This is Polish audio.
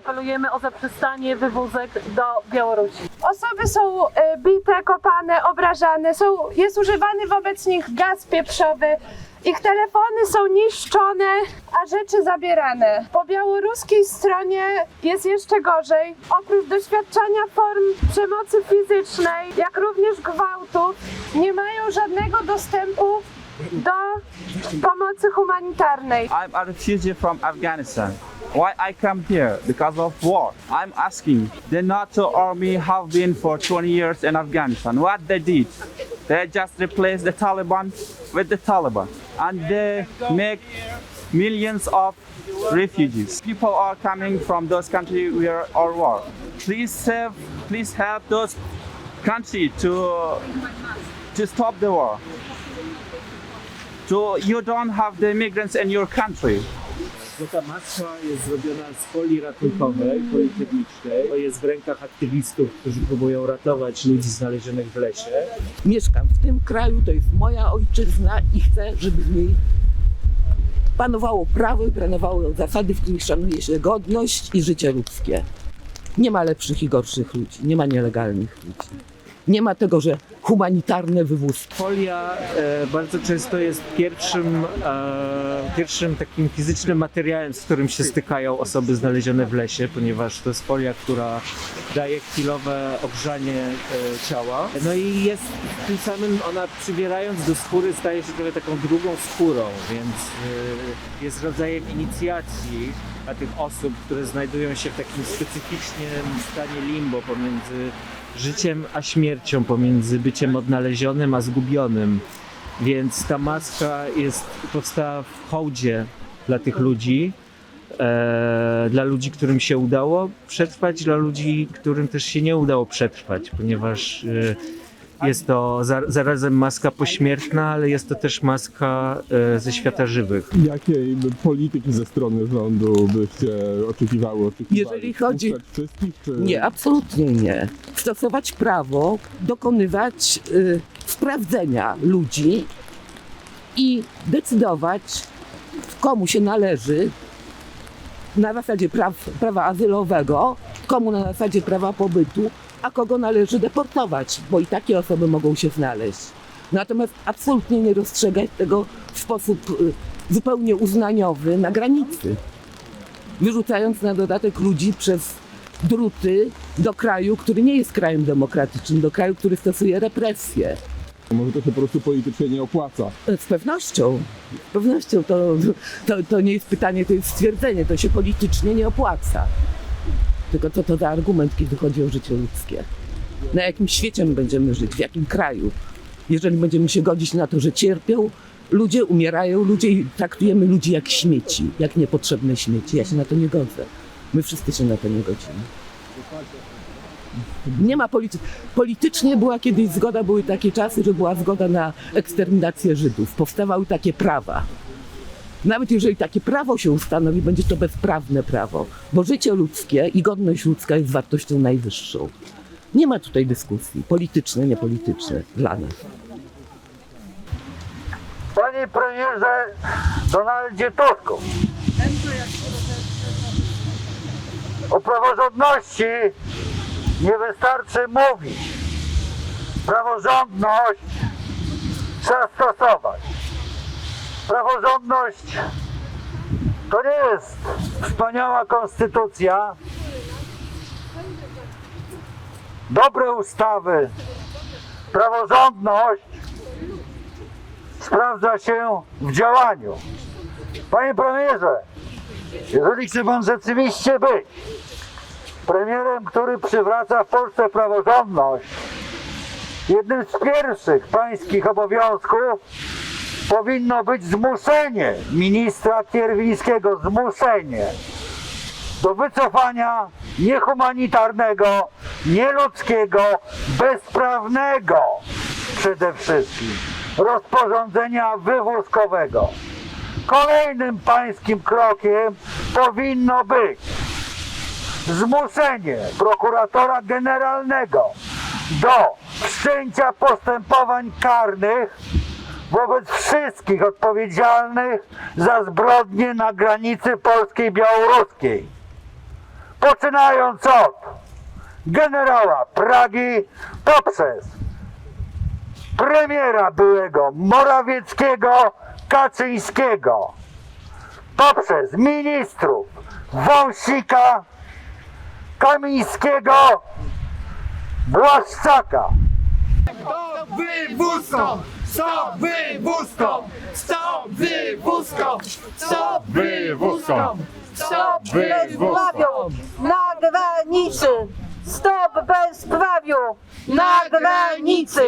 apelujemy o zaprzestanie wywózek do Białorusi. Osoby są bite, kopane, obrażane, jest używany wobec nich gaz pieprzowy. Ich telefony są niszczone, a rzeczy zabierane. Po białoruskiej stronie jest jeszcze gorzej. Oprócz doświadczania form przemocy fizycznej, jak również gwałtu, nie mają żadnego dostępu do pomocy humanitarnej. I'm a refugee from Afghanistan. Why I come here? Because of war. I'm asking. The NATO army have been for 20 years in Afghanistan. What they did? They just replaced the Taliban with the Taliban. And they make millions of refugees. People are coming from those countries where are war. Please help those countries to stop the war. You don't have the immigrants in your country. Bo ta maska jest zrobiona z folii ratunkowej, folii termicznej. To jest w rękach aktywistów, którzy próbują ratować ludzi znalezionych w lesie. Mieszkam w tym kraju, to jest moja ojczyzna i chcę, żeby w niej panowało prawo i panowały zasady, w których szanuje się godność i życie ludzkie. Nie ma lepszych i gorszych ludzi, nie ma nielegalnych ludzi. Nie ma tego, że humanitarne wywózki. Folia bardzo często jest pierwszym takim fizycznym materiałem, z którym się stykają osoby znalezione w lesie, ponieważ to jest folia, która daje chwilowe ogrzanie ciała. No i jest tym samym ona, przybierając do skóry, staje się trochę taką drugą skórą, więc jest rodzajem inicjacji dla tych osób, które znajdują się w takim specyficznym stanie limbo pomiędzy życiem a śmiercią, pomiędzy byciem odnalezionym a zgubionym. Więc ta maska powstała w hołdzie dla tych ludzi, dla ludzi, którym się udało przetrwać, dla ludzi, którym też się nie udało przetrwać, ponieważ jest to zarazem maska pośmiertna, ale jest to też maska ze świata żywych. Jakiej polityki ze strony rządu byście oczekiwali? Jeżeli chodzi... Wszystkich, czy... Nie, absolutnie nie. Stosować prawo, dokonywać sprawdzenia ludzi i decydować, komu się należy na zasadzie prawa azylowego, komu na zasadzie prawa pobytu, a kogo należy deportować, bo i takie osoby mogą się znaleźć. Natomiast absolutnie nie rozstrzegać tego w sposób zupełnie uznaniowy na granicy, wyrzucając na dodatek ludzi przez druty do kraju, który nie jest krajem demokratycznym, do kraju, który stosuje represje. Może to się po prostu politycznie nie opłaca. Z pewnością. Z pewnością to nie jest pytanie, to jest stwierdzenie, to się politycznie nie opłaca. Tylko co to za argument, kiedy chodzi o życie ludzkie? Na jakim świecie my będziemy żyć, w jakim kraju? Jeżeli będziemy się godzić na to, że cierpią, ludzie umierają, ludzie i traktujemy ludzi jak śmieci, jak niepotrzebne śmieci. Ja się na to nie godzę. My wszyscy się na to nie godzimy. Nie ma politycznie była kiedyś zgoda, były takie czasy, że była zgoda na eksterminację Żydów. Powstawały takie prawa. Nawet jeżeli takie prawo się ustanowi, będzie to bezprawne prawo, bo życie ludzkie i godność ludzka jest wartością najwyższą. Nie ma tutaj dyskusji polityczne, niepolityczne dla nas. Panie premierze Donaldzie Tusku, o praworządności nie wystarczy mówić. Praworządność trzeba stosować. Praworządność to nie jest wspaniała konstytucja, dobre ustawy. Praworządność sprawdza się w działaniu. Panie premierze, jeżeli chce pan rzeczywiście być premierem, który przywraca w Polsce praworządność, jednym z pierwszych pańskich obowiązków powinno być zmuszenie ministra Kierwińskiego, zmuszenie do wycofania niehumanitarnego, nieludzkiego, bezprawnego przede wszystkim rozporządzenia wywózkowego. Kolejnym pańskim krokiem powinno być zmuszenie prokuratora generalnego do wszczęcia postępowań karnych wobec wszystkich odpowiedzialnych za zbrodnie na granicy polskiej-białoruskiej. poczynając od generała Pragi poprzez premiera byłego Morawieckiego, Kaczyńskiego, poprzez ministrów Wąsika, Kamińskiego, Błaszczaka. Wywózką! Stop wywózką! Stop wywózką! Stop wywózką! Stop bezprawiu na granicy! Stop bezprawiu na granicy!